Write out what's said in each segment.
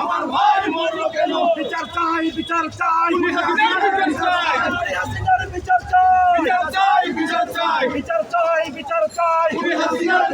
আমার ভাই মরলো কেন? বিচার চাই, বিচার চাই, বিচার চাই, বিচার চাই, বিচার চাই, বিচার চাই, বিচার চাই, বিচার চাই,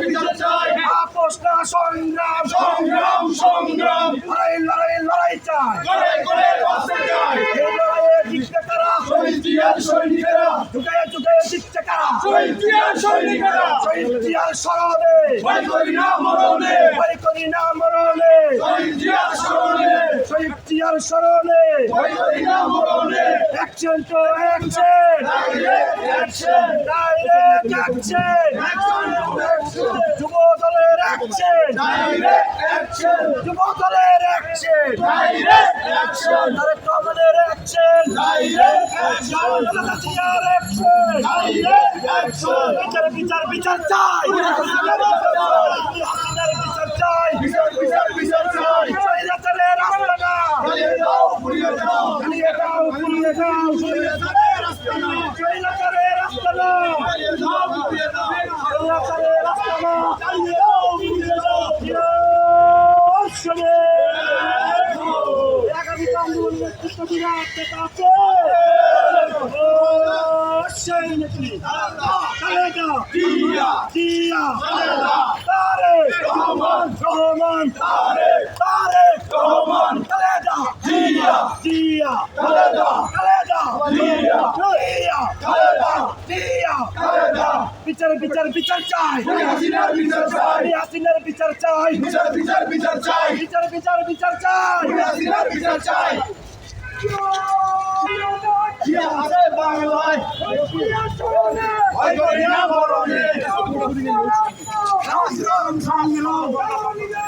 বিচার চাই। আপোষ না সংগ্রাম, সংগ্রাম, সংগ্রাম, লড়াই লড়াই লড়াই চাই। করে করে বাঁচতে চাই। এই লড়াইয়ে জিততে কারা? শহীদ জিয়ার সৈনিকেরা, যুগে যুগে জিততে কারা? শহীদ জিয়ার সৈনিকেরা, শহীদ জিয়ার স্মরণে, ভয় করি না মরণে, ভয় করি না মরণে, শহীদ জিয়ার স্মরণে, শহীদ জিয়ার স্মরণে। ভয় করি না মরণে। অ্যাকশন তো action, Direct action, direct action, যুব দলের অ্যাকশন, direct action, যুব দলের অ্যাকশন, direct action, তারেক রহমানের অ্যাকশন, direct action, খালেদা জিয়ার অ্যাকশন, direct action, বিচার বিচার বিচার চাই, হাসিনার বিচার চাই, বিচার, বিচার, বিচার চাই। স্বৈরাচারের আস্তানা, চালিয়ে যাও, ঘুরিয়ে যাও, চালিয়ে যাও, পুড়িয়ে যাও, স্বৈরাচারের আস্তানা, স্বৈরাচারের আস্তানা, চালিয়ে যাও, ঘুরিয়ে যাও, স্বৈরাচারের আস্তানা, চালিয়ে যাও, ঘুরিয়ে যাও। শোনে আগামী আন্দোলন নেতৃত্ব বিরাট নেতা আছে সেই নেত্রী খালেদা জিয়া, জিয়া, খালেদা, তারেক রহমান, রহমান, তারেক রহমান, খালেদা জিয়া, জিয়া, খালেদা, খালেদা জিয়া, জিয়া, খালেদা, জিয়া। খালেদা, বিচার বিচার বিচার চাই, হাসিনার বিচার চাই, হাসিনার বিচার চাই, বিচার, বিচার, বিচার চাই, বিচার বিচার বিচার চাই। হাসিনার বিচার চাই। জিয়া আছে বাংলায়, ভয় করি না মরণে। সংগ্রাম সংগ্রাম